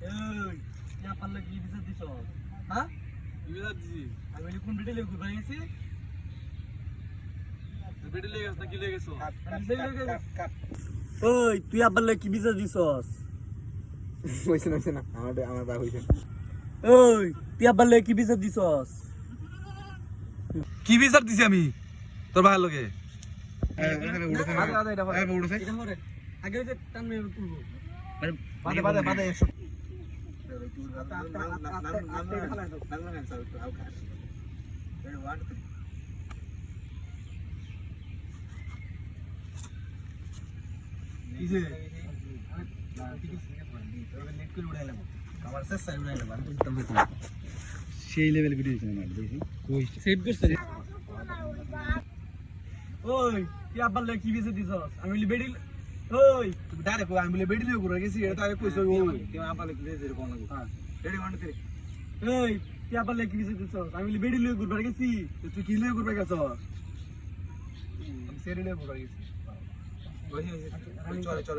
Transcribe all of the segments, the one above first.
এই ইয়া পারলে কি বিচার দিছ হ্যাঁ বিবাদ দিছি আমি কোন ভিডিও লেগে ঘুরে গেছি বেডে লেগে গেছ না কি লেগে গেছো ওই তুই আবার কি বিচার দিছস হইছে না আমার ভাই হইছে ওই তুই আবার কি বিচার দিছস কি বিচার দিছি আমি তোর ভাই লগে আগে যে টান মেরে তুলবো বাদে সেই লেভেল ভিডিও হইছে না দেখি সেভ করছিস ওই তুই আবার কি বিচার দিছস আমি বলি বেডি ওই তুমি ডাইরেক্ট আমি বলে বেডি লিও করে গেছি এটা তো আগে কইছো ও কেউ আমালে কি দিছে কোন লাগো হ্যাঁ রেডি ওয়ান থ্রি ওই তুই আবার কি বিচার দিছস আমি বলি বেডি লয়ে ঘুরবার গেছি তুই কি লিও করে গেছো আমি সেরি লিও করে গেছি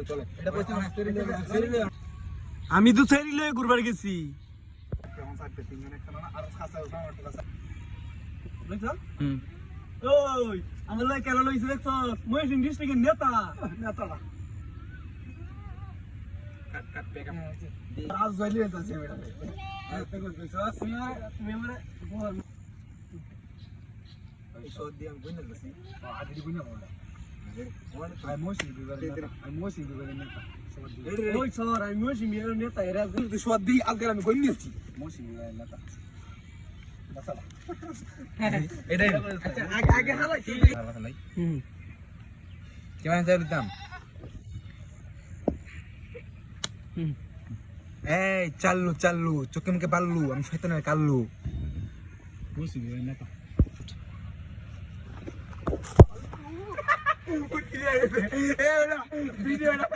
চলে এটা কইছো না সেরি লিও আমি তো সেরি লয়ে ঘুরবার গেছি কেমন সাইড তিনজনে খেলো না আর খাসা উঠাও খাসা বুঝছো ওই আমার লয়ে কেন লইছ দেখছস মহেশিন ডিস্ট্রিক্টের নেতা কাট পেক রাজ জয়লি এটা আছে এটা আর তো কইছো তুমি আমারে এই শট দিয়ে আমি বইনা গেছি আদি বইনা বলা আমি মোশি বিবাদ নেতা ওই স্যার আমি মহেশিন নেতা এরা তুই শট দি আজকে আমি কই নিয়েছি মোশি বিবাদ নেতা মাসালা এটাই আগে হালাই কেমন চাই দিতাম এই চাল্লু চোখে মুখে পাল্লু আমি শয়তানের কাল্লু বসি নেতা ভিডিওটা